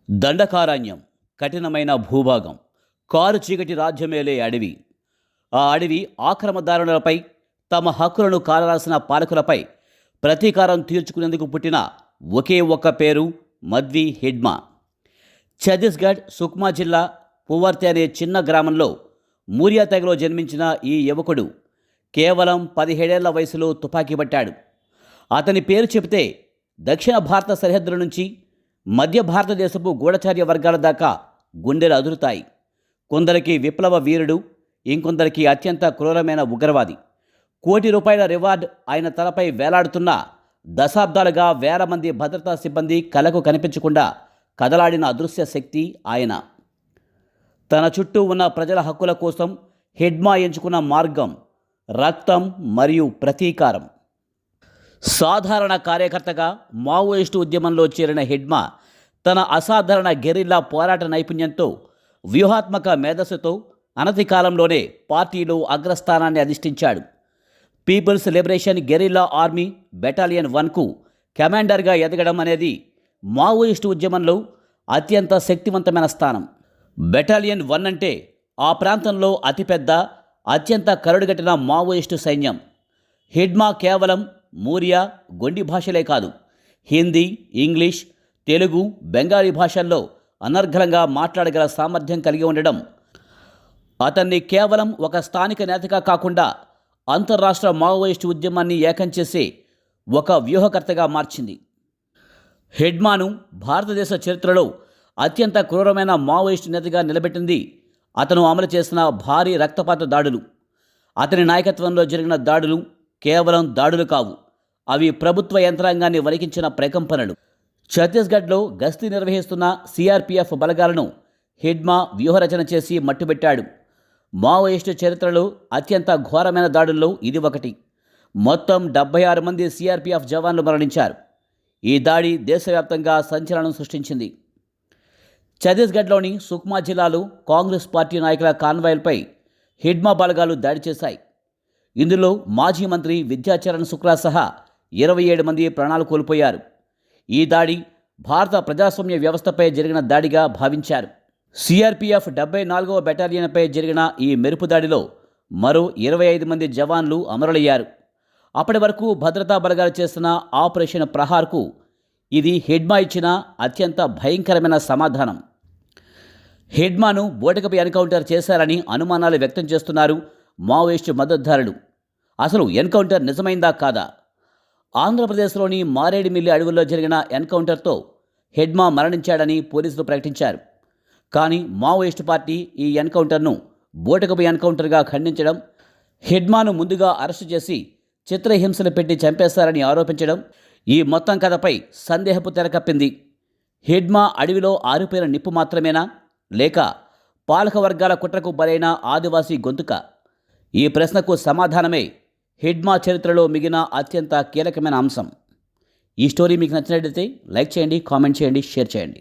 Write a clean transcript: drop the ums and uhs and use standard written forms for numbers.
దండకారణ్యం, కఠినమైన భూభాగం, కారు చీకటి రాజ్యమేలే అడవి. ఆ అడవి ఆక్రమదారులపై, తమ హక్కులను కాలరాసిన పాలకులపై ప్రతీకారం తీర్చుకునేందుకు పుట్టిన ఒకే ఒక్క పేరు మద్వి హిడ్మా. ఛత్తీస్గఢ్ సుక్మా జిల్లా పువర్తి అనే చిన్న గ్రామంలో మూరియా తెగలో జన్మించిన ఈ యువకుడు కేవలం 17 ఏళ్ల వయసులో తుపాకీ పట్టాడు. అతని పేరు చెబితే దక్షిణ భారత సరిహద్దుల నుంచి మధ్య భారతదేశపు గూఢచార్య వర్గాల దాకా గుండెలు అదురుతాయి. కొందరికి విప్లవ వీరుడు, ఇంకొందరికి అత్యంత క్రూరమైన ఉగ్రవాది. ₹1,00,00,000 రివార్డ్ ఆయన తలపై వేలాడుతున్న దశాబ్దాలుగా వేల మంది భద్రతా సిబ్బంది కలకు కనిపించకుండా కదలాడిన అదృశ్య శక్తి ఆయన. తన చుట్టూ ఉన్న ప్రజల హక్కుల కోసం హిడ్మా ఎంచుకున్న మార్గం రక్తం మరియు ప్రతీకారం. సాధారణ కార్యకర్తగా మావోయిస్టు ఉద్యమంలో చేరిన హిడ్మా తన అసాధారణ గెరిల్లా పోరాట నైపుణ్యంతో, వ్యూహాత్మక మేధస్సుతో అనతి కాలంలోనే పార్టీలో అగ్రస్థానాన్ని అధిష్ఠించాడు. People's Liberation Guerrilla Army battalion 1కు కమాండర్గా ఎదగడం అనేది మావోయిస్టు ఉద్యమంలో అత్యంత శక్తివంతమైన స్థానం. బెటాలియన్ 1 అంటే ఆ ప్రాంతంలో అతిపెద్ద, అత్యంత కరుడుగట్టిన మావోయిస్టు సైన్యం. హిడ్మా కేవలం మూరియా, గొండి భాషలే కాదు, హిందీ, ఇంగ్లీష్, తెలుగు, బెంగాలీ భాషల్లో అనర్గళంగా మాట్లాడగల సామర్థ్యం కలిగి ఉండడం అతన్ని కేవలం ఒక స్థానిక నేతగా కాకుండా అంతర్రాష్ట్ర మావోయిస్టు ఉద్యమాన్ని ఏకం చేసే ఒక వ్యూహకర్తగా మార్చింది. హిడ్మాను భారతదేశ చరిత్రలో అత్యంత క్రూరమైన మావోయిస్టు నేతగా నిలబెట్టింది అతను అమలు చేసిన భారీ రక్తపాత దాడులు. అతని నాయకత్వంలో జరిగిన దాడులు కేవలం దాడులు కావు, అవి ప్రభుత్వ యంత్రాంగాన్ని వణికించిన ప్రకంపనలు. ఛత్తీస్గఢ్లో గస్తీ నిర్వహిస్తున్న సిఆర్పిఎఫ్ బలగాలను హిడ్మా వ్యూహరచన చేసి మట్టుబెట్టాడు. మావోయిస్టు చరిత్రలో అత్యంత ఘోరమైన దాడుల్లో ఇది ఒకటి. మొత్తం 76 మంది సిఆర్పిఎఫ్ జవాన్లు మరణించారు. ఈ దాడి దేశవ్యాప్తంగా సంచలనం సృష్టించింది. ఛత్తీస్గఢ్లోని సుక్మా జిల్లాలో కాంగ్రెస్ పార్టీ నాయకుల కాన్వాయ్లపై హిడ్మా బలగాలు దాడి చేశాయి. ఇందులో మాజీ మంత్రి విద్యాచరణ్ శుక్లా సహా 27 మంది ప్రాణాలు కోల్పోయారు. ఈ దాడి భారత ప్రజాస్వామ్య వ్యవస్థపై జరిగిన దాడిగా భావించారు. సిఆర్పిఎఫ్ 74వ బెటాలియన్పై జరిగిన ఈ మెరుపు దాడిలో మరో 25 మంది జవాన్లు అమరులయ్యారు. అప్పటి వరకు భద్రతా బలగాలు చేస్తున్న ఆపరేషన్ ప్రహార్కు ఇది హిడ్మా ఇచ్చిన అత్యంత భయంకరమైన సమాధానం. హిడ్మాను బూటకపు ఎన్కౌంటర్ చేశారని అనుమానాలు వ్యక్తం చేస్తున్నారు మావోయిస్టు మద్దతుదారులు. అసలు ఎన్కౌంటర్ నిజమైందా కాదా? ఆంధ్రప్రదేశ్లోని మారేడుమిల్లి అడవుల్లో జరిగిన ఎన్కౌంటర్తో హిడ్మా మరణించాడని పోలీసులు ప్రకటించారు. కానీ మావోయిస్టు పార్టీ ఈ ఎన్కౌంటర్ను బూటకపు ఎన్కౌంటర్గా ఖండించడం, హిడ్మాను ముందుగా అరెస్టు చేసి చిత్రహింసలు పెట్టి చంపేశారని ఆరోపించడం ఈ మొత్తం కథపై సందేహపు తెరకప్పింది. హిడ్మా అడవిలో ఆరిపోయిన నిప్పు మాత్రమేనా, లేక పాలక వర్గాల కుట్రకు బలైన ఆదివాసీ గొంతుక? ఈ ప్రశ్నకు సమాధానమే హిడ్మా చరిత్రలో మిగిలిన అత్యంత కీలకమైన అంశం. ఈ స్టోరీ మీకు నచ్చినట్లయితే లైక్ చేయండి, కామెంట్ చేయండి, షేర్ చేయండి.